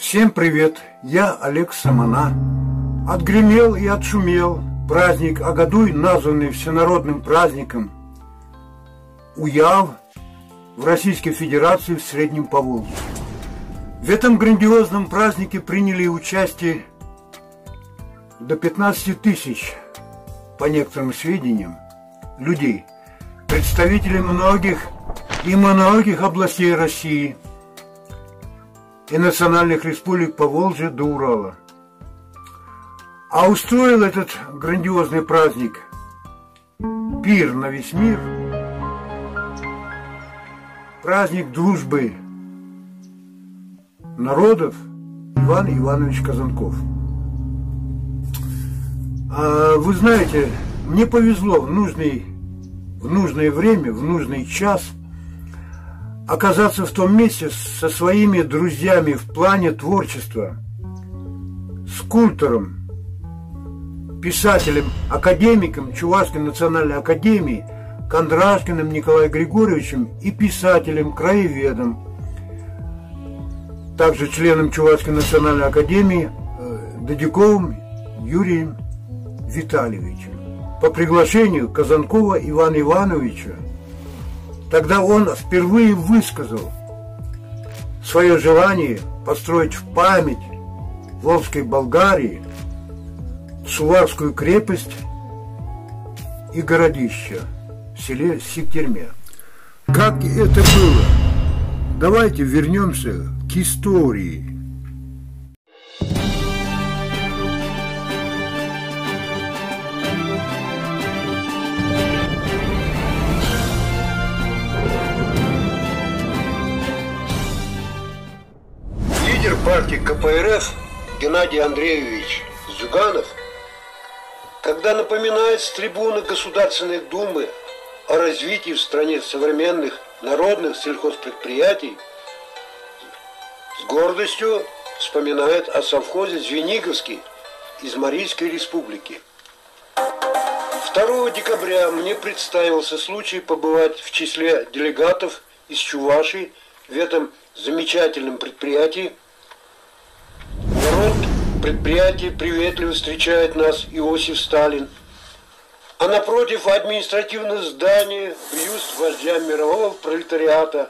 Всем привет, я Олег Самана. Отгремел и отшумел праздник Агадуй, названный всенародным праздником Уяв в Российской Федерации в Среднем Поволжье. В этом грандиозном празднике приняли участие до 15 тысяч, по некоторым сведениям, людей, представители многих областей России и национальных республик Поволжья до Урала. А устроил этот грандиозный праздник, пир на весь мир, праздник дружбы народов Иван Иванович Казанков. Вы знаете, мне повезло в нужное время, в нужный час оказаться в том месте со своими друзьями в плане творчества, скульптором, писателем, академиком Чувашской национальной академии Кондрашкиным Николаем Григорьевичем и писателем, краеведом, также членом Чувашской национальной академии Дадюковым Юрием Витальевичем. По приглашению Казанкова Ивана Ивановича, тогда он впервые высказал свое желание построить в память Волжской Болгарии Суварскую крепость и городище в селе Сиктерме. Как это было? Давайте вернемся к истории. Лидер партии КПРФ Геннадий Андреевич Зюганов, когда напоминает с трибуны Государственной Думы о развитии в стране современных народных сельхозпредприятий, с гордостью вспоминает о совхозе Звениговский из Марийской республики. 2 декабря мне представился случай побывать в числе делегатов из Чувашии в этом замечательном предприятии. Народ предприятия приветливо встречает нас Иосиф Сталин, а напротив административного здания бюст вождя мирового пролетариата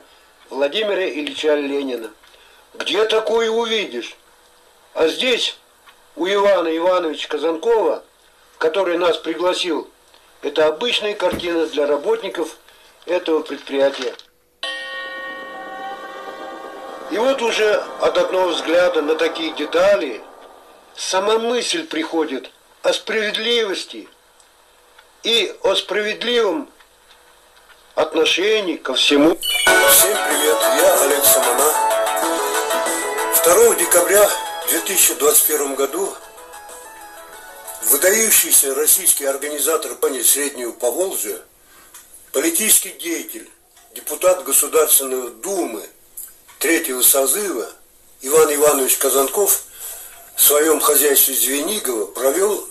Владимира Ильича Ленина. Где такое увидишь? А здесь у Ивана Ивановича Казанкова, который нас пригласил, это обычная картина для работников этого предприятия. И вот уже от одного взгляда на такие детали сама мысль приходит о справедливости и о справедливом отношении ко всему. Всем привет, я Олег Самана. 2 декабря 2021 году выдающийся российский организатор компании Среднего Поволжья, политический деятель, депутат Государственной Думы 3-го созыва Иван Иванович Казанков в своем хозяйстве Звенигово провел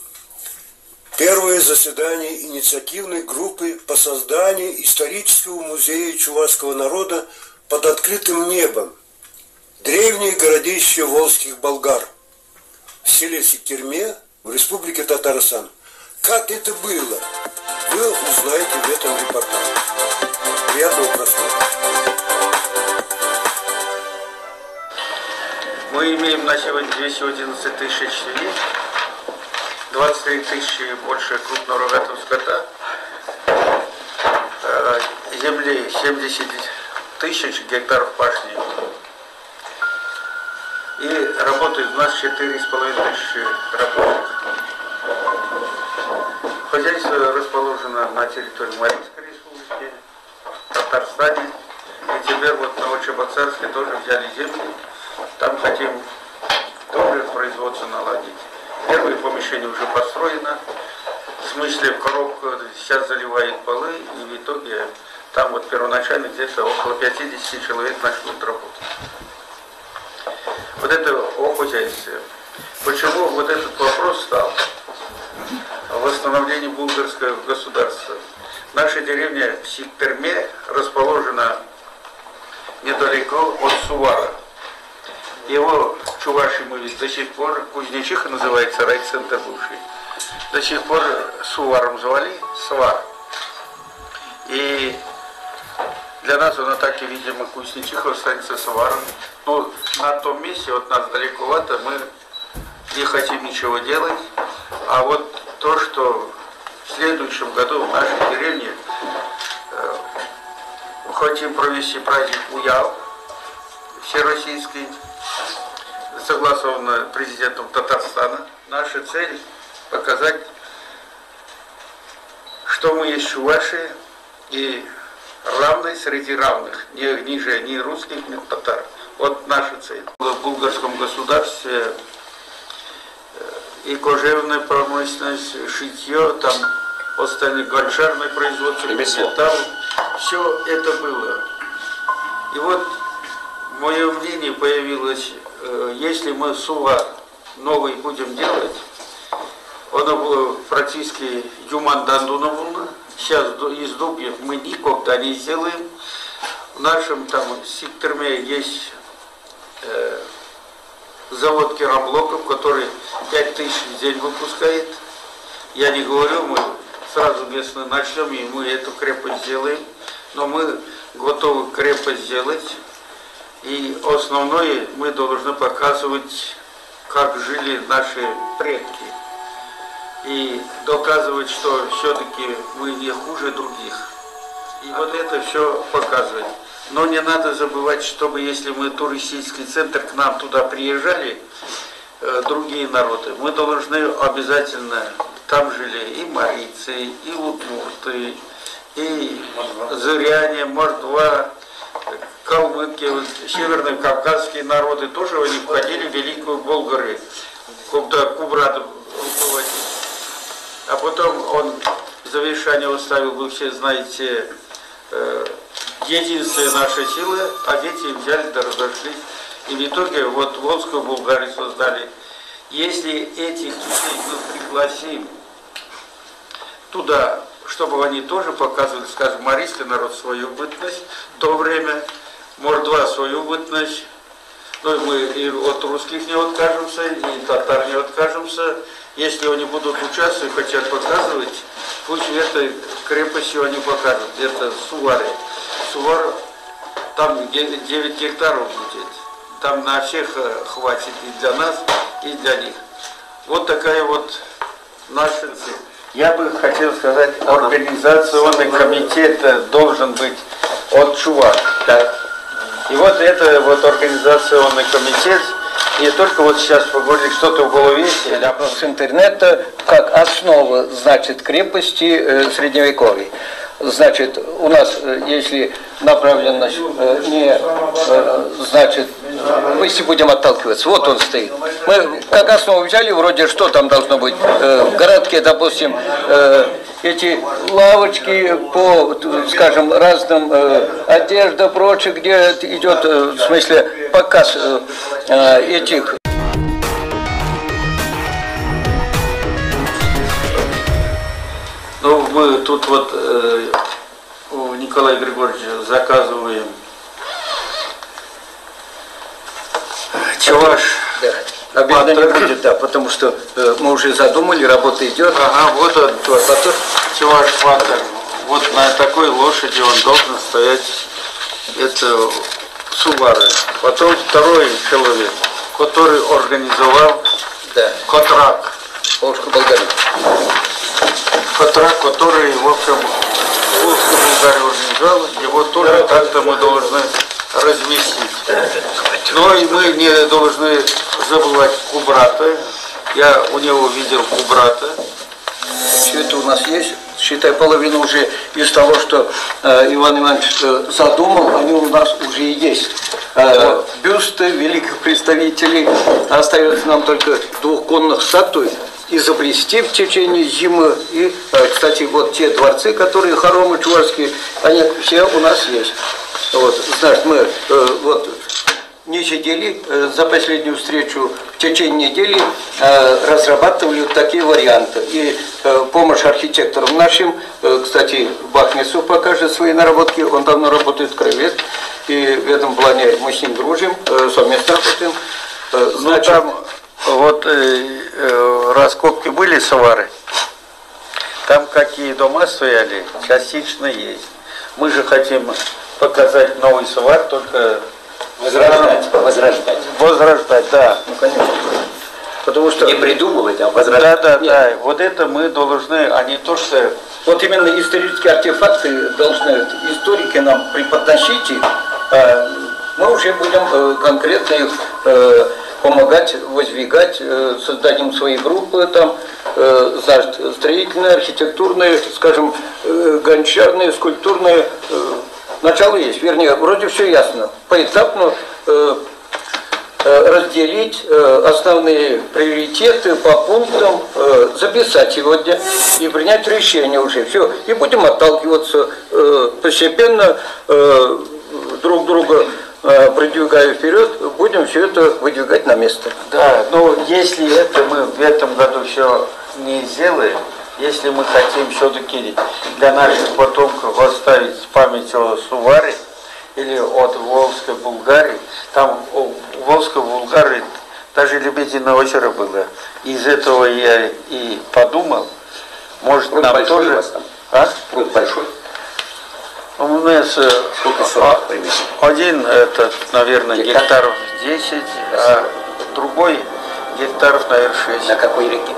первое заседание инициативной группы по созданию исторического музея чувашского народа под открытым небом, древнее городище волжских болгар в селе Сиктерме в республике Татарстан. Как это было, вы узнаете в этом репортаже. Приятного просмотра. Мы имеем на сегодня 211 тысяч свиней, 23 тысячи больше крупного рогатого скота, земли 70 тысяч гектаров пашни. И работает у нас 4,5 тысячи рабочих. Хозяйство расположено на территории Марийской республики, в Татарстане. И теперь вот на Новочебоксарске тоже взяли землю. Там хотим тоже производство наладить. Первое помещение уже построено. В смысле, коробка сейчас заливает полы, и в итоге там вот первоначально где-то около 50 человек начнут работать. Вот это о хозяйстве. Почему вот этот вопрос стал о восстановлении булгарского государства? Наша деревня в Сиктерме расположена недалеко от Сувара. Его Чувашии мы ведь до сих пор, Кузнечиха называется, райцентр бывший, до сих пор Суваром звали, Свар. И для нас она так и, видимо, Кузнечиха останется Сваром. Но на том месте, от нас далековато, мы не хотим ничего делать. А вот то, что в следующем году в нашей деревне хотим провести праздник Уял всероссийский, согласовано президентом Татарстана. Наша цель – показать, что мы есть чуваши и равные среди равных, не ниже ни русских, ни татар. Вот наша цель. В булгарском государстве и кожевная промышленность, шитье, там остальное гончарное производство, металл, все это было. И вот мое мнение появилось, если мы Сувар новый будем делать, оно было практически Юман-Дандуновна, сейчас из Дубьев мы никогда не сделаем. В нашем там секторе есть завод керамблоков, который 5000 в день выпускает. Я не говорю, мы сразу местно начнем, и мы эту крепость сделаем. Но мы готовы крепость сделать. И основное, мы должны показывать, как жили наши предки. И доказывать, что все-таки мы не хуже других. И вот это все показывать. Но не надо забывать, чтобы если мы туристический центр, к нам туда приезжали, другие народы, мы должны обязательно, там жили и марийцы, и удмурты, и зыряне, мордва, калмыки, северные кавказские народы, тоже они входили в Великую Болгары, когда Кубрат руководил. А потом он завещание оставил, вы все знаете, единственная наша сила, а дети взяли да разошлись. И в итоге вот Волжскую Булгарию создали. Если этих детей мы пригласим туда, чтобы они тоже показывали, скажем, марийский народ свою бытность, в то время мордва свою бытность, ну и мы и от русских не откажемся, и татар не откажемся. Если они будут участвовать, хотят показывать, пусть в этой крепости они покажут. Это Суваре. Сувар, там 9 гектаров будет. Там на всех хватит и для нас, и для них. Вот такая вот наша цель. Я бы хотел сказать, организационный комитет должен быть от Чуваш. И вот это вот организационный комитет. Не только вот сейчас поговорили что-то в голове, с интернета как основа, значит, крепости средневековой. Значит, у нас, если направленность не, значит, мы если будем отталкиваться, вот он стоит. Мы как основу взяли, вроде что там должно быть, в городке, допустим, эти лавочки по, скажем, разным одежда, прочее, где идет, в смысле, показ этих. Ну, мы тут вот у Николая Григорьевича заказываем чуваш. Да. Обязательно не будет, да, потому что мы уже задумали, работа идет. Ага, вот он, чуваш патер. Вот на такой лошади он должен стоять, это Сувары. Потом второй человек, который организовал, да, Котрак. Волжско-Болгарию. Котрак, который, в общем, Волжскую Болгарию организовал, его тоже как-то мы должны разместить. Но и мы не должны забывать Кубрата. Я у него видел Кубрата. Все это у нас есть. Считай, половину уже из того, что Иван Иванович задумал, они у нас уже и есть. Бюсты великих представителей. Остается нам только двухконных статуй изобрести в течение зимы. И, кстати, вот те дворцы, которые хоромы чувашские, они все у нас есть. Вот, значит, мы вот не сидели за последнюю встречу, в течение недели разрабатывали вот такие варианты. И помощь архитекторам нашим, кстати, Бахнесов покажет свои наработки, он давно работает в Краевед, и в этом плане мы с ним дружим, совместно работаем. Ну там вот раскопки были Сувары. Там какие дома стояли, частично есть. Мы же хотим показать новый Сувар, только возрождать, да. Ну, конечно. Потому что... Не придумывать, а возрождать. Да. Вот это мы должны, а не то, что... Вот именно исторические артефакты должны историки нам преподносить, и мы уже будем конкретно их помогать, воздвигать, создадим свои группы там, строительные, архитектурные, скажем, гончарные, скульптурные. Начало есть, вернее, вроде все ясно. Поэтапно разделить основные приоритеты по пунктам, записать сегодня и принять решение уже. Все. И будем отталкиваться постепенно, друг друга продвигая вперед, будем все это выдвигать на место. Да, но если это мы в этом году все не сделаем, если мы хотим все-таки для наших потомков оставить память о Суваре, или от Волжской Булгарии, там у Волжской Булгарии даже Лебединое озеро было. Из этого я и подумал, может Пруд нам большой тоже... у вас там? А? Пруд большой? У нас один, этот, наверное, гектаров 10, а другой гектаров, наверное, 6. На какой реке?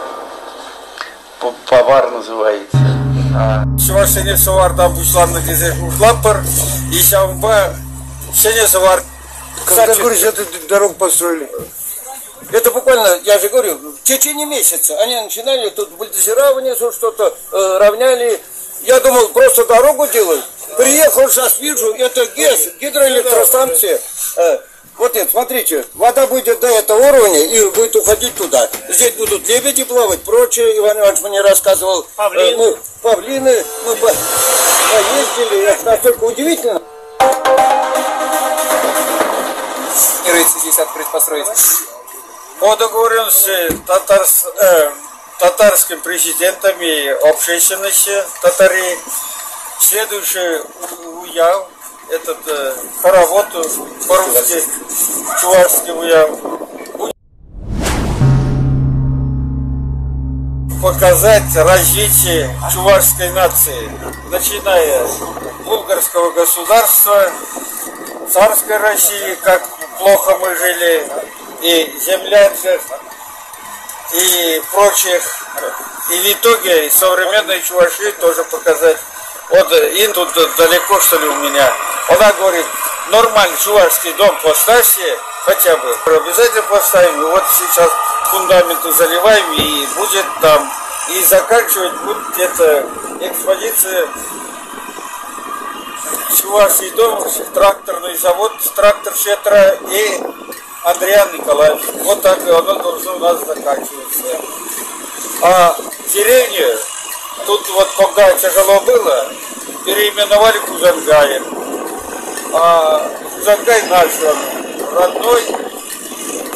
Повар называется. Сене Сувардан Бусланна Гизер Лаппер и Сямба Сене Сувар. Когда, говоришь, эту дорогу построили? Это буквально, я же говорю, в течение месяца они начинали тут бульдозирование, что-то равняли. Я думал, просто дорогу делают. Приехал, сейчас вижу, это ГЭС, гидроэлектростанция. Вот это, смотрите, вода будет до этого уровня и будет уходить туда. Здесь будут лебеди плавать, прочее. Иван Иванович мне рассказывал. Павлины, мы поездили, это настолько удивительно. Планируется здесь открыть, построить? По договоренности татарским президентом и общественностью Татарии, следующий уяв, этот хоровод по-русски, чувашский уяв, показать развитие чувашской нации, начиная с булгарского государства, царской России, как плохо мы жили, и землянцев, и прочих, и в итоге современной Чувашии тоже показать. Вот им тут далеко, что ли, у меня. Она говорит, нормальный чувашский дом поставьте, хотя бы. Обязательно поставим. И вот сейчас фундаменты заливаем, и будет там. И заканчивать будет где-то экспозиция чувашский дом, тракторный завод, трактор Щетра и Андриан Николаевич. Вот так оно должно у нас заканчиваться. А деревню, тут вот когда тяжело было, переименовали Кузангай. А Кузангай наш, он родной.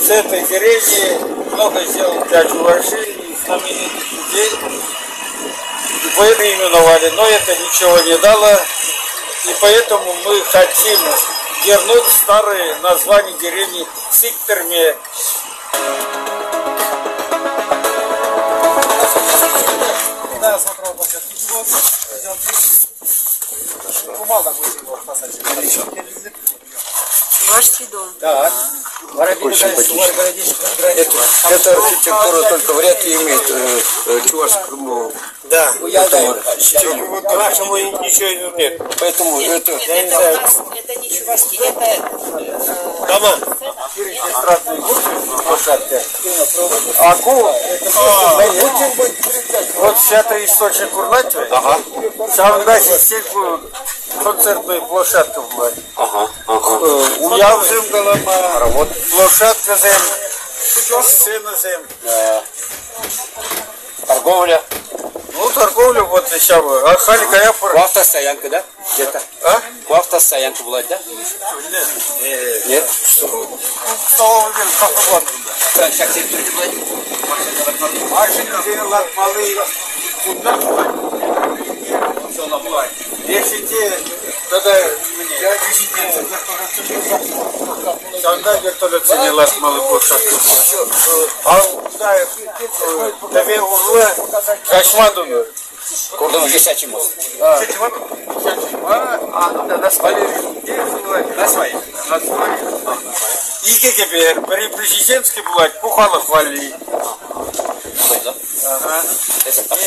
С этой деревни много сделал для Чувашии, знаменитых людей. И переименовали, но это ничего не дало. И поэтому мы хотим вернуть старые названия деревни Сиктерме. Да, смотрел площадки. Кумал такой его посадили. Чувашский дом. Да. Эта архитектура только вряд ли имеет чувашскому. Да. Нашему ничего нет. Поэтому это... Я не знаю. Это не чувашский, это... Дома. Регистратные площадки. Аку. Вот это источник Курнатьева. Ага. Там дальше стельку концертная площадка была. Ага. Уяв зим голова, площадка зим, сцена зим. Торговля. Ну, торговля вот сейчас. А Халика я У автостоянка, да? Где-то. А? У автостоянка была, да? Нет. Столовый день, как угодно. Сейчас территория была. А şimdi malıyı bundan Если те, тогда тогда вертолет cenillas Малыкоша. А да ve uzla kaçmadın mı? Кордон висячий мост. İlk ekibi, президентский бывает, пухало хвали.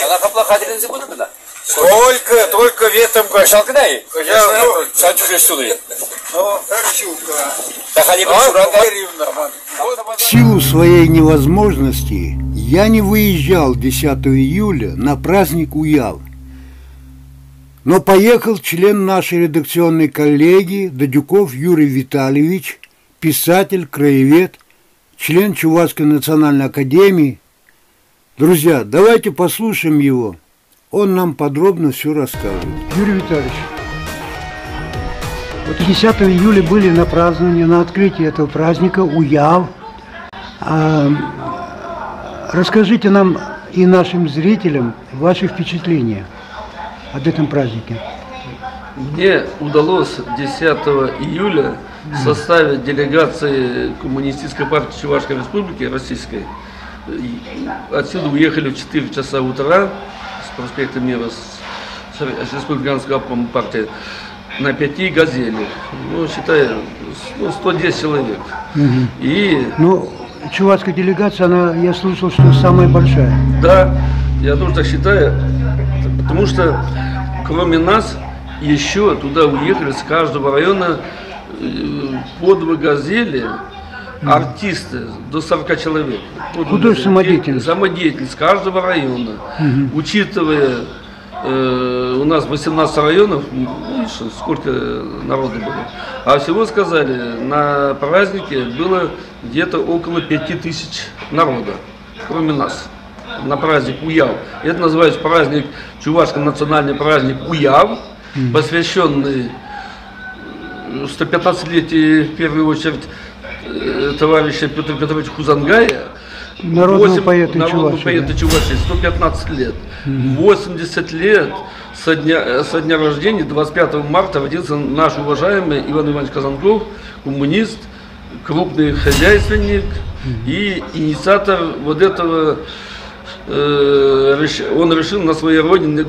Она капла ходили будет да? Только в этом году. Шалкадай. Шал чужой стулы. В силу своей невозможности я не выезжал 10 июля на праздник Уял. Но поехал член нашей редакционной коллегии Дадюков Юрий Витальевич, писатель, краевед, член Чувашской национальной академии. Друзья, давайте послушаем его. Он нам подробно все расскажет. Юрий Витальевич, вот 10 июля были на праздновании, на открытии этого праздника Уял. Расскажите нам и нашим зрителям ваши впечатления об этом празднике. Мне удалось 10 июля составить делегации Коммунистической партии Чувашской Республики Российской. Отсюда уехали в 4 часа утра с проспекта Мира, с республиканской партии, на 5 газелях. Ну, считаю, 110 человек. И... Ну, чувашская делегация, она, я слышал, что самая большая. Да, я тоже так считаю, потому что кроме нас еще туда уехали с каждого района по 2 газели артисты до 40 человек. Художественная самодеятельность. Самодеятельность с каждого района. Учитывая, у нас 18 районов, видишь, сколько народу было. А всего сказали, на празднике было где-то около 5000 народа, кроме нас. На праздник Уял. Это называется праздник, чувашский национальный праздник Уял, посвященный 115-летию, в первую очередь, товарища Петра Петровича Хузангая. Народного поэта Чувашии, 115 лет. 80 лет со дня рождения, 25 марта, родился наш уважаемый Иван Иванович Казанков, коммунист, крупный хозяйственник и инициатор вот этого. Он решил на своей родине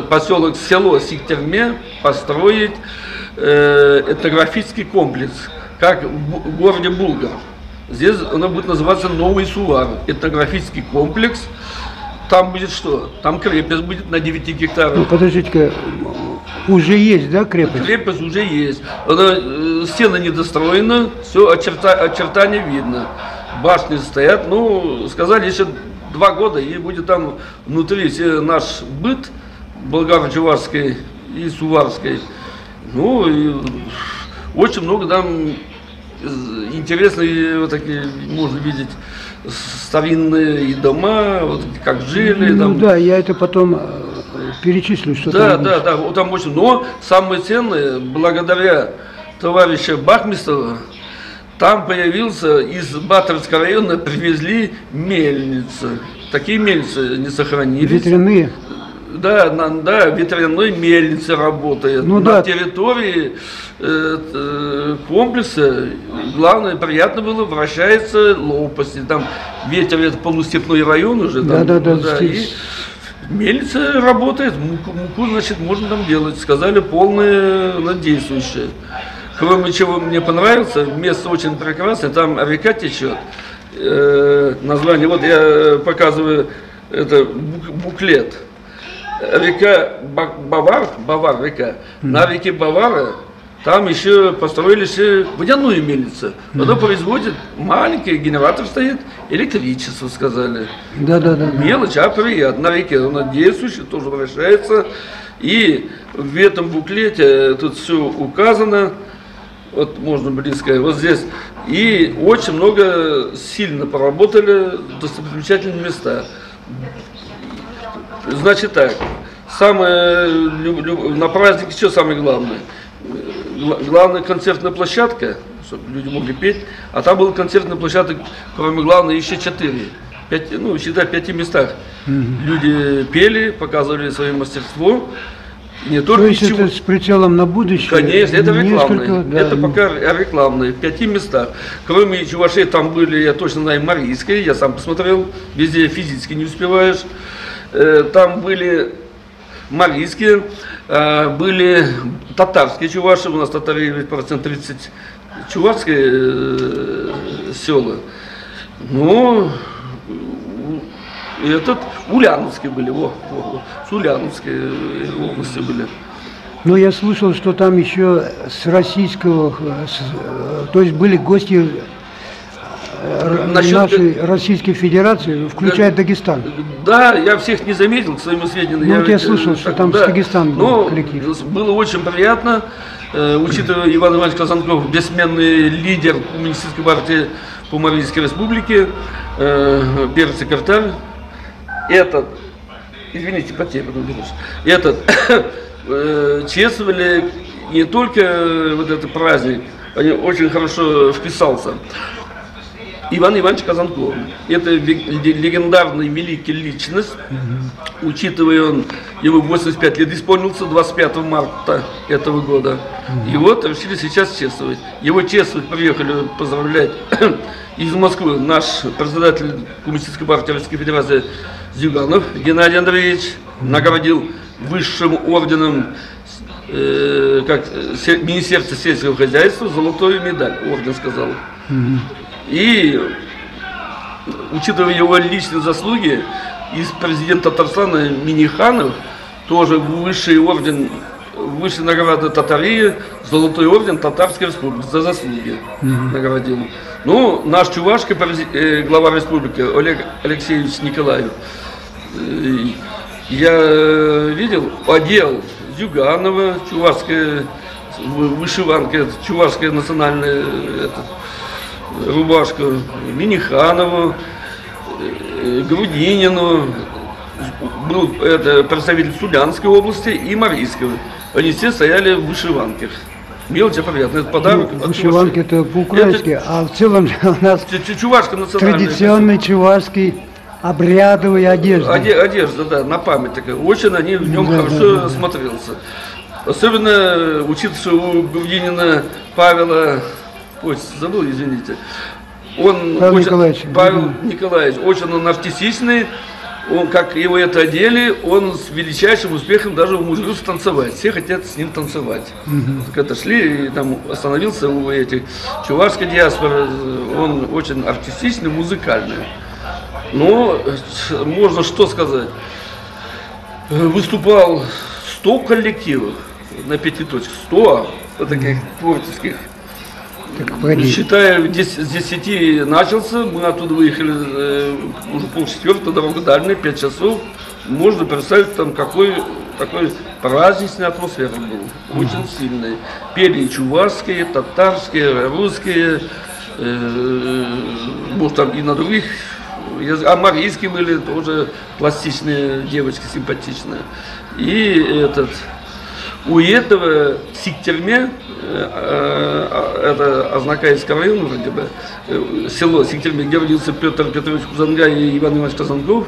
поселок, село Сиктерме построить этнографический комплекс, как в городе Булгар. Здесь оно будет называться Новый Сувар, этнографический комплекс. Там будет что? Там крепость будет на 9 гектарах. Ну, подождите-ка, уже есть, да, крепость? Крепость уже есть. Она, стена недостроена, все очертания видно. Башни стоят, ну, сказали, еще 2 года, и будет там внутри наш быт болгаро-чувашской и суварской. Ну, и очень много там интересные, вот такие, можно видеть, старинные дома, вот как жили. Ну там. Да, я это потом перечислю, что да, там. Да, вот там очень. Но самое ценное, благодаря товарища Бахмистова, там появился из Батарского района, привезли мельницы. Такие мельницы не сохранились. Ветряные? Да, ветряной мельницы работает. Ну, на да. территории комплекса, главное, приятно было, вращается лопасти. Там ветер, это полустепной район уже. Там, Да. И мельница работает, муку, значит, можно там делать. Сказали, полное действующее. Кроме чего мне понравится, место очень прекрасное, там река течет. Название, вот я показываю, это буклет. Река Бавар река. На реке Бавара там еще построились водяную мельницу. Она производит, маленький генератор стоит, электричество, сказали. Да. Мелочь, а приятно. На реке она действующая, тоже вращается. И в этом буклете тут все указано. Вот можно близко, вот здесь. И очень много сильно поработали, достопримечательные места. Значит так, на празднике что самое главное? Главная концертная площадка, чтобы люди могли петь, а там была концертная площадка, кроме главной, еще 4. 5 местах. Люди пели, показывали свое мастерство. Не То только есть из это с прицелом на будущее? Конечно, это рекламные. Несколько, да. Это пока рекламные, в 5 местах. Кроме Чувашей, там были, я точно знаю, Марийские, я сам посмотрел, везде физически не успеваешь. Там были Марийские, были татарские чуваши, у нас татары процент 30 чувашские села. Ну, этот Ульяновские были, с Ульяновской области были. Но я слышал, что там еще с российского, то есть были гости нашей Российской Федерации, включая Дагестан. Да, я всех не заметил, к своему сведению. Ну, вот я слышал, что там с Дагестаном был коллектив. Было очень приятно, учитывая Иван Иванович Казанков, бессменный лидер Коммунистической партии по Марийской Республике, первый секретарь. Этот, извините, потерь, этот чествовали не только вот этот праздник, они очень хорошо вписался. Иван Иванович Казанков. Это легендарная великая личность, учитывая ему 85 лет исполнился 25 марта этого года. И вот решили сейчас чествовать. Его чествовать приехали поздравлять из Москвы наш председатель Коммунистической партии Российской Федерации Зюганов Геннадий Андреевич, наградил высшим орденом как Министерство сельского хозяйства золотую медаль, орден сказал. И, учитывая его личные заслуги, из президента Татарстана Миниханов тоже высший орден, высшая награда Татарии, золотой орден Татарской Республики за заслуги наградил. Ну, наш чувашский глава республики Олег Алексеевич Николаев, я видел, одел Зюганова, чувашская вышиванка, чувашская национальная рубашка, Миниханову, Грудинину, был представитель Сулянской области и Марийского. Они все стояли в вышиванках. Мелочь приятно, это подарок. Ну, вышиванки это по-украински, а в целом у нас традиционный чувашский обрядовая одежда. Одежда, да, на память такая. Очень они в нем хорошо смотрелся. Особенно, учитывая, что у Грудинина Павела, ой, забыл, извините, он Павел Николаевич, очень он артистичный, он, как его это одели, он с величайшим успехом даже умудрился танцевать. Все хотят с ним танцевать. Когда шли, и там остановился у этих чувашской диаспоры, он очень артистичный, музыкальный. Но можно что сказать, выступал 100 коллективов на 5 точках, 100 таких творческих. Считая, с 10 начался, мы оттуда выехали уже 3:30, дорога дальняя, 5 часов. Можно представить, там какой такой праздничная атмосфера была, очень сильная. Пели и чувашские, татарские, русские, может там и на других. А марийские были тоже пластичные девочки, симпатичные. И у этого Сиктерме, это Азнакаевский район вроде бы, село Сиктерме, где родился Петр Петрович Кузангай и Иван Иванович Казанков,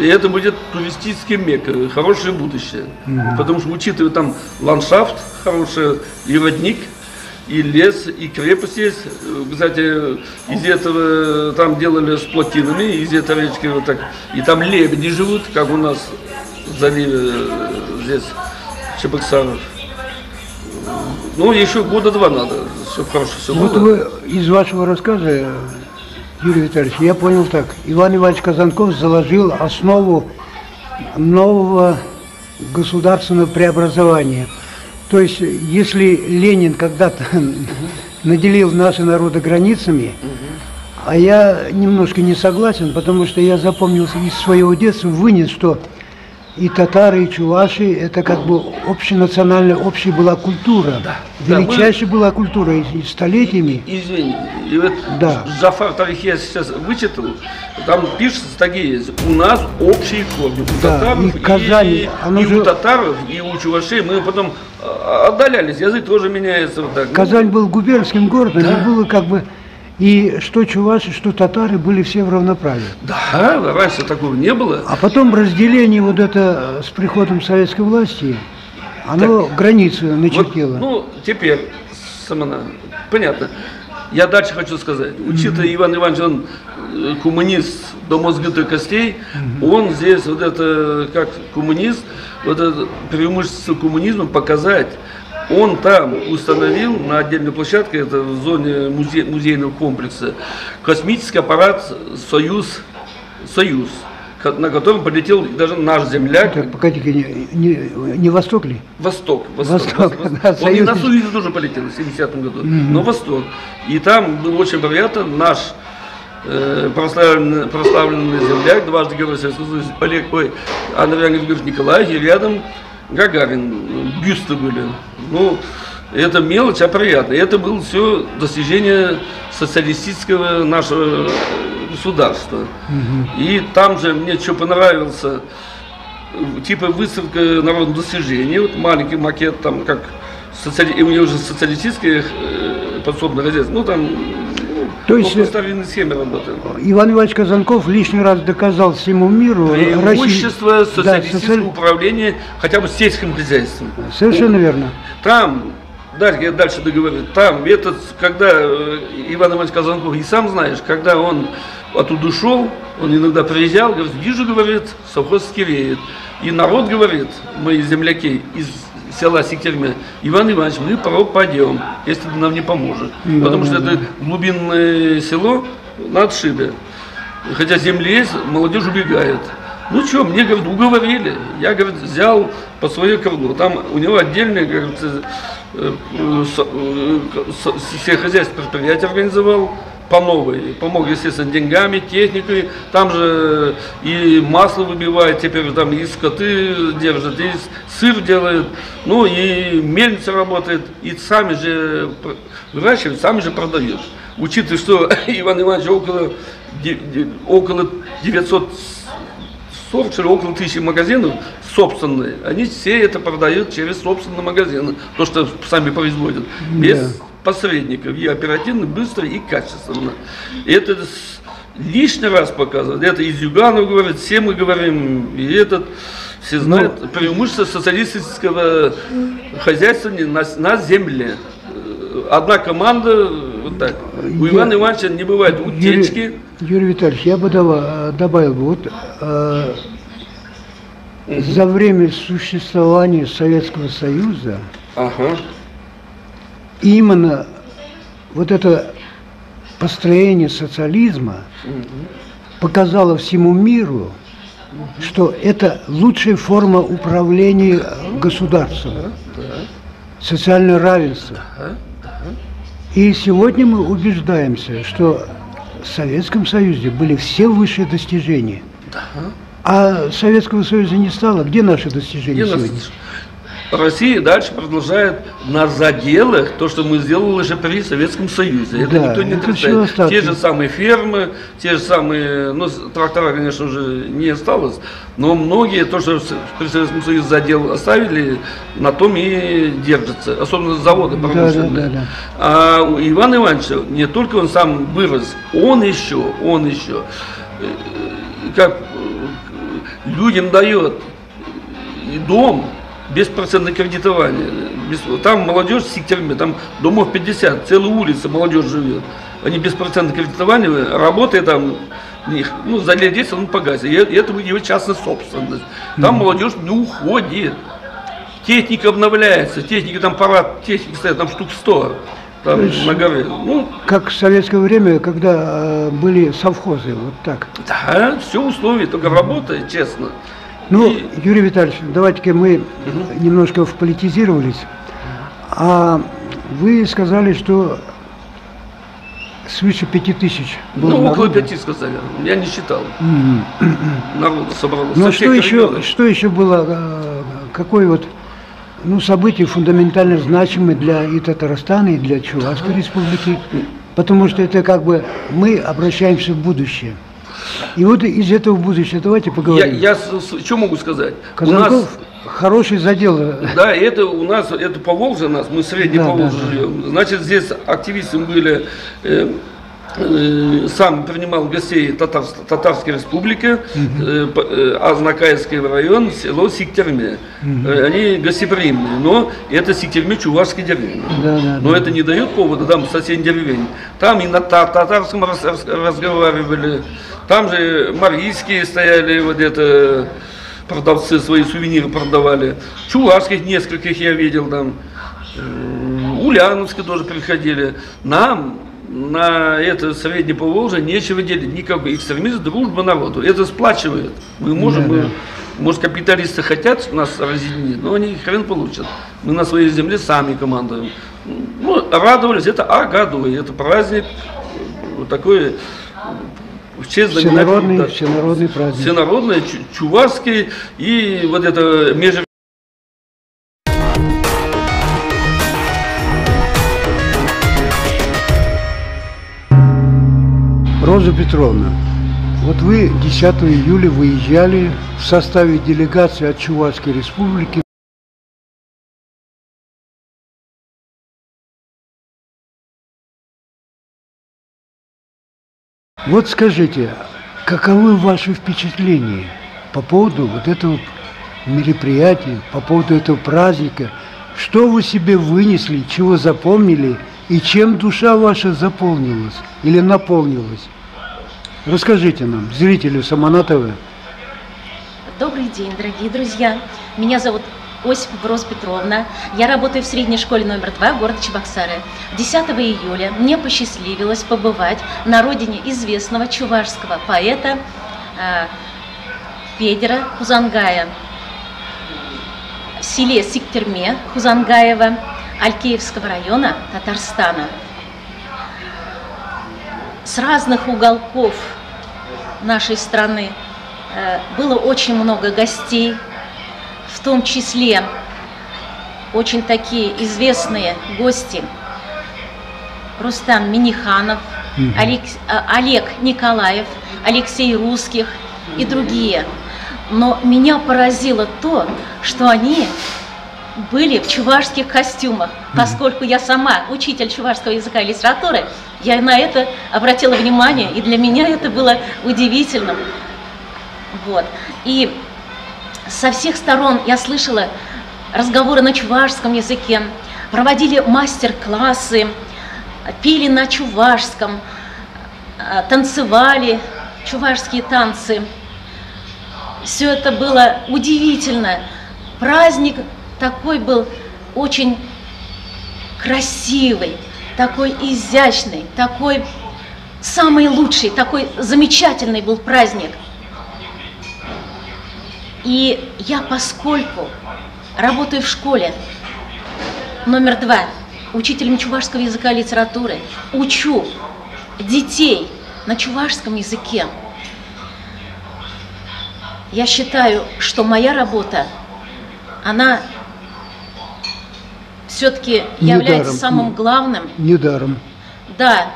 и это будет туристический мекка, хорошее будущее. Потому что, учитывая там ландшафт хороший, и родник, и лес, и крепость есть. Кстати, из этого там делали с плотинами, из этой речки вот так. И там лебеди живут, как у нас в заливе здесь, Чебоксаров. Ну, еще года 2 надо, чтобы хорошо все было. Вот вы из вашего рассказа, Юрий Витальевич, я понял так. Иван Иванович Казанков заложил основу нового государственного преобразования. То есть, если Ленин когда-то наделил наши народы границами, а я немножко не согласен, потому что я запомнил из своего детства, вынес, что и татары, и чуваши, это как бы общенациональная, общая была культура. Да, величайшая была культура и столетиями. Извини, и вот Джафар Тарих я сейчас вычитал, там пишется, такие есть, у нас общие корни. У татаров, и Казань, и у татаров, и у чувашей, мы потом отдалялись, язык тоже меняется. Вот так. Казань был губернским городом, и было как бы, и что чуваши, что татары были все в равноправии. Да, раньше такого не было. А потом разделение вот это с приходом советской власти, Оно границу начертило. Вот, ну, теперь, Самана, понятно. Я дальше хочу сказать. Учитывая Иван Иванович, он коммунист до мозга до костей, он здесь вот это, как коммунист, вот это преимущество коммунизма показать. Он там установил на отдельной площадке, это в зоне музейного комплекса, космический аппарат «Союз», на котором полетел даже наш земляк. Так, погодите, не Восток ли? Восток. Да, Он и на Союзе тоже полетел в 70-м году, но Восток. И там был очень вероятно наш прославленный земляк, дважды Герой Советского Союза, Андрей Григорьевич Николаев, и рядом Гагарин, бюсты были. Ну, это мелочь, а приятно. Это было все достижение социалистического нашего государства. И там же мне что понравился, типа выставка народных достижений, вот маленький макет, там как у него уже социалистическое подсобное хозяйство, ну там то есть, по старинной схеме работает. Иван Иванович Казанков лишний раз доказал всему миру преимущество социалистического управления хотя бы сельским хозяйством. Совершенно верно. Там, я дальше договорю, там, когда Иван Иванович Казанков, и сам знаешь, когда он оттуда ушел, он иногда приезжал, говорит, вижу, говорит, совхоз скиреет. И народ говорит, мои земляки из села Сиктерме, Иван Иванович, мы пропадем, если ты нам не поможешь. Потому что это глубинное село на отшибе. Хотя земли есть, молодежь убегает. Ну что, мне, говорит, уговорили. Я, говорит, взял по свое крыло. Там у него отдельное, говорит, сельскохозяйственное предприятие организовал по новой. Помог, естественно, деньгами, техникой. Там же и масло выбивает, теперь там и скоты держат, и сыр делают. Ну и мельница работает. И сами же выращивают, сами же продают. Учитывая, что Иван Иванович около 900 около 1000 магазинов собственные, они все это продают через собственные магазины, то, что сами производят, без посредников, и оперативно, быстро и качественно. И это лишний раз показывает, это и Зюганов говорит, все мы говорим, и этот, все знают, преимущество социалистического хозяйства на земле. Одна команда, вот так. У Ивана Ивановича не бывает утечки. Юрий Витальевич, я бы добавил бы, вот за время существования Советского Союза именно вот это построение социализма показало всему миру, что это лучшая форма управления государством, социальное равенство. И сегодня мы убеждаемся, что в Советском Союзе были все высшие достижения. А Советского Союза не стало. Где наши достижения сегодня? Россия дальше продолжает на заделах то, что мы сделали уже при Советском Союзе. Это никто не отрицает. Те же самые фермы, те же самые, ну, трактора, конечно, уже не осталось, но многие, то, что при Советском Союзе задел оставили, на том и держатся, особенно заводы промышленные. А у Ивана Ивановича не только он сам вырос, он еще, как людям дает и дом, беспроцентное кредитование. Там молодежь в Сиктерме, там домов 50, целая улица молодежь живет. Они беспроцентное кредитование, работая там, ну, за лет 10 он погасит. И это его частная собственность. Там молодежь не уходит. Техника обновляется, техника, там парад техники стоит, там штук 100. Там на горе. Ну, как в советское время, когда были совхозы, вот так. Да, все условия, только работает, честно. Ну, Юрий Витальевич, давайте-ка мы немножко вполитизировались. А вы сказали, что свыше 5000 было народу. Около 5 сказали, я не считал. Народ собралось. Но что еще было, какое вот, ну, событие фундаментально значимое для и Татарстана, и для Чувашской республики? Потому что это как бы мы обращаемся в будущее. И вот из этого будущего давайте поговорим. Я что могу сказать? Казанков у нас хороший задел. Да, это у нас, это Поволжье у нас, мы средний Поволжье живем. Значит, здесь активисты были сам принимал гостей Татарской республики, Азнакайский район, село Сиктерме. Они гостеприимные, но это Сиктерме чувашские деревни. Но это не дает повода, там соседних деревень. Там и на татарском разговаривали, там же марийские стояли, вот это продавцы свои сувениры продавали. Чувашских нескольких я видел там, ульяновские тоже приходили. Нам на это Среднее Поволжье нечего делить, никакой экстремизм, дружба народу. Это сплачивает. Мы можем, может, капиталисты хотят нас разъединить, но они хрен получат. Мы на своей земле сами командуем. Ну, радовались, это Агадуй, это праздник такой, в честь всенародный, всенародный праздник. Всенародный, чувашский и вот это между. Роза Петровна, вот вы 10 июля выезжали в составе делегации от Чувашской республики. Вот скажите, каковы ваши впечатления по поводу вот этого мероприятия, по поводу этого праздника? Что вы себе вынесли, чего запомнили и чем душа ваша заполнилась или наполнилась? Расскажите нам, зрители Самана ТВ. Добрый день, дорогие друзья. Меня зовут Осипова Роза Петровна. Я работаю в средней школе номер 2 города Чебоксары. 10 июля мне посчастливилось побывать на родине известного чувашского поэта Федора Хузангая в селе Сиктерме Хузангаева Алькеевского района Татарстана. С разных уголков нашей страны было очень много гостей, в том числе очень такие известные гости: Рустам Миниханов, Олег Николаев, Алексей Русских и другие. Но меня поразило то, что они были в чувашских костюмах. Поскольку я сама учитель чувашского языка и литературы, я на это обратила внимание, и для меня это было удивительным. Вот. И со всех сторон я слышала разговоры на чувашском языке, проводили мастер-классы, пели на чувашском, танцевали чувашские танцы. Все это было удивительно. Праздник такой был очень красивый, такой изящный, такой самый лучший, такой замечательный был праздник. И я, поскольку работаю в школе номер 2, учителем чувашского языка и литературы, учу детей на чувашском языке, я считаю, что моя работа, она все-таки является самым главным. Недаром. Да,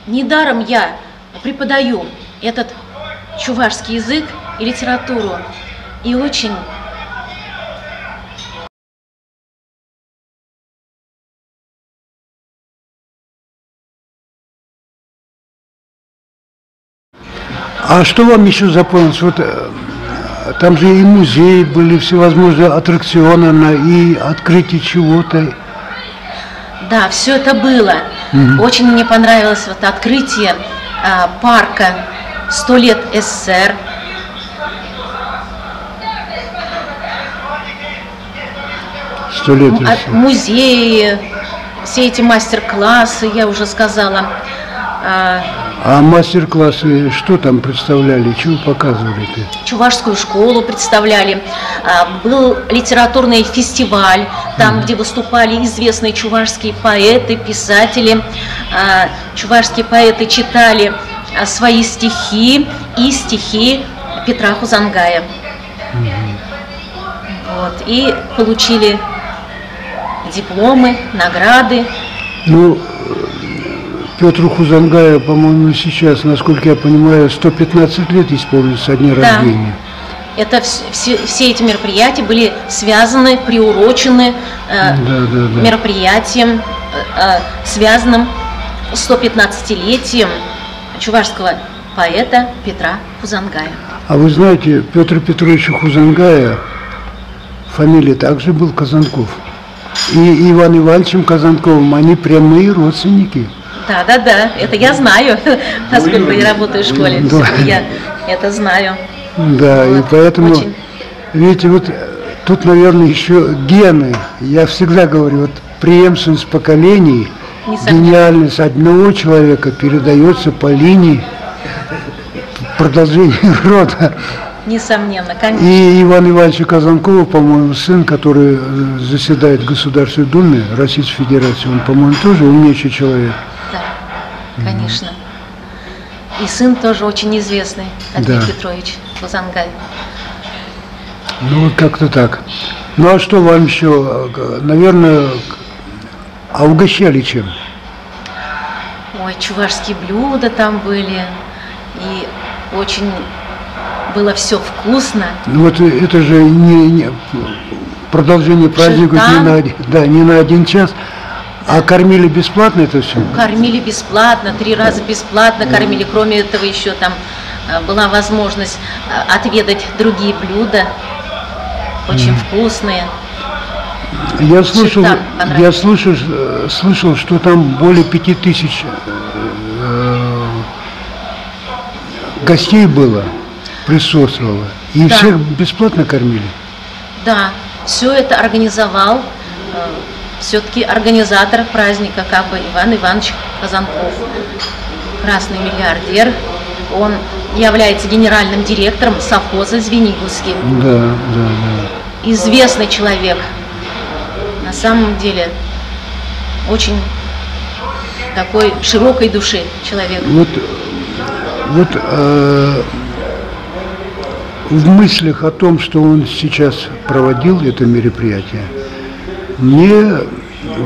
недаром я преподаю этот чувашский язык и литературу. И очень А что вам еще запомнилось? Вот там же и музеи были, всевозможные аттракционы, и открытие чего-то. Да, все это было. Очень мне понравилось вот открытие парка 100 лет СССР. Музеи, все эти мастер-классы, я уже сказала. А мастер-классы что там представляли, чего показывали-то? Чувашскую школу представляли. Был литературный фестиваль, там, где выступали известные чувашские поэты, писатели. Чувашские поэты читали свои стихи и стихи Петра Хузангая. Вот, и получили дипломы, награды. Ну, Петру Хузангаю, по-моему, сейчас, насколько я понимаю, 115 лет исполнится со дня рождения. Это все эти мероприятия были связаны, приурочены мероприятием, связанным с 115-летием чувашского поэта Петра Хузангая. А вы знаете, Петр Петрович Хузангая, фамилия также был Казанков. И Иван Ивановичем Казанковым они прямые родственники. Да, это я знаю, поскольку я работаю в школе, Да. я это знаю. Да, Вот, и поэтому, очень. видите, вот тут, наверное, еще гены. Я всегда говорю, вот преемственность поколений, Несомненно. гениальность одного человека передается по линии продолжения рода. Несомненно, конечно. И Иван Ивановича Казанкова, по-моему, сын, который заседает в Государственной Думе Российской Федерации, он, по-моему, тоже умнейший человек. Да, конечно. И сын тоже очень известный, Андрей Да. Петрович Хузангай. Ну, вот как-то так. Ну, а что вам еще, наверное, а угощали чем? Ой, чувашские блюда там были, и очень было все вкусно. Ну, вот это же не продолжение праздника не на один час, а кормили бесплатно это все? Кормили бесплатно, 3 раза бесплатно кормили. Кроме этого еще там была возможность отведать другие блюда, очень вкусные. Я слышал, Там слышал, что там более 5000 гостей было, присутствовало, и Да. всех бесплатно кормили. Да, все это организовал все-таки организатор праздника, как бы Иван Иванович Казанков, красный миллиардер. Он является генеральным директором совхоза Звенигорский. Да. Известный человек. На самом деле очень такой широкой души человек. Вот в мыслях о том, что он сейчас проводил это мероприятие, мне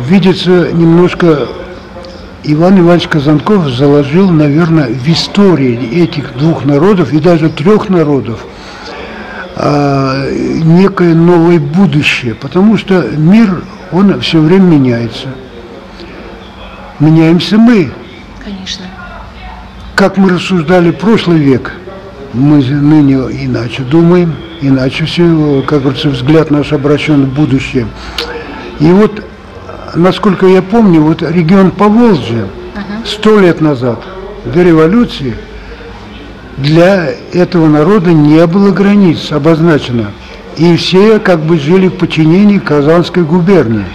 видится немножко Иван Иванович Казанков заложил, наверное, в истории этих двух народов и даже 3 народов некое новое будущее, потому что мир, он все время меняется. Меняемся мы. Конечно. Как мы рассуждали прошлый век, мы ныне иначе думаем, иначе все, как говорится, взгляд наш обращен в будущее. И вот, насколько я помню, вот регион Поволжья 100 лет назад, до революции, для этого народа не было границ обозначено. И все как бы жили в подчинении Казанской губернии.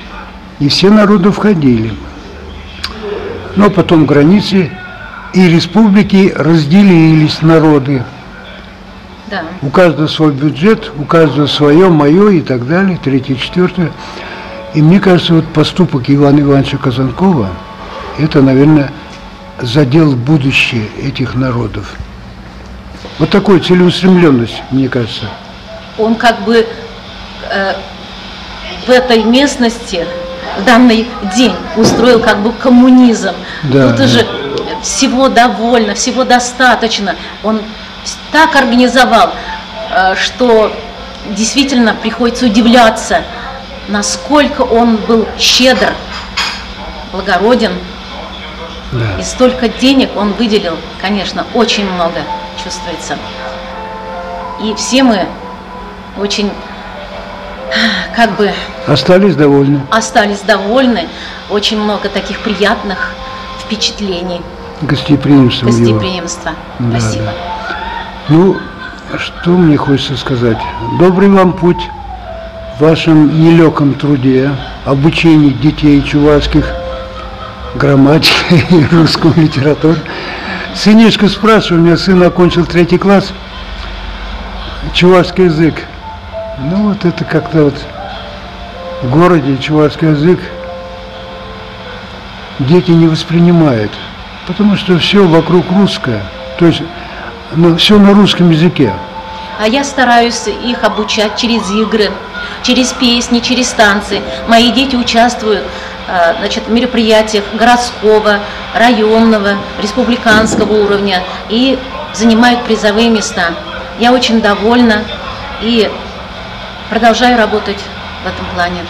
И все народы входили. Но потом границы и республики разделились народы. Да. У каждого свой бюджет, у каждого свое, мое и так далее, 3-е, 4-е. И мне кажется, вот поступок Ивана Ивановича Казанкова, это, наверное, задел будущее этих народов. Вот такая целеустремленность, мне кажется. Он как бы в этой местности в данный день устроил как бы коммунизм. Да, Тут уже всего довольно, всего достаточно. Он так организовал, что действительно приходится удивляться, насколько он был щедр, благороден. Да. И столько денег он выделил, конечно, очень много чувствуется. И все мы очень, как бы, Остались довольны. остались довольны. Очень много таких приятных впечатлений, Гостеприимством его. гостеприимства. Да, Спасибо. да. Ну, что мне хочется сказать. Добрый вам путь в вашем нелегком труде, обучении детей чувашских, грамматике и русскому литературе. Сынишка спрашивал, у меня сын окончил 3 класс, чувашский язык. Ну вот это как-то вот в городе чувашский язык дети не воспринимают, потому что все вокруг русское, то есть все на русском языке. А я стараюсь их обучать через игры, через песни, через танцы. Мои дети участвуют в мероприятиях городского, районного, республиканского уровня и занимают призовые места. Я очень довольна и продолжаю работать в этом плане.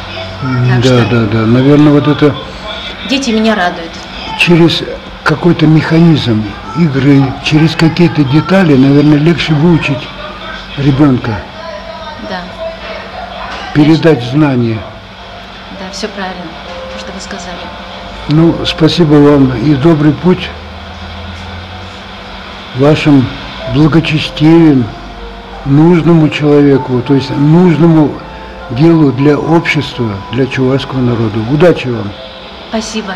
Так что Наверное, вот это дети меня радуют. через какой-то механизм игры, через какие-то детали, наверное, легче выучить ребенка, Да, передать знания. да, все правильно, то, что вы сказали. Ну, спасибо вам и добрый путь вашим благочестивым, нужному человеку, то есть нужному делу для общества, для чувашского народа. Удачи вам! Спасибо.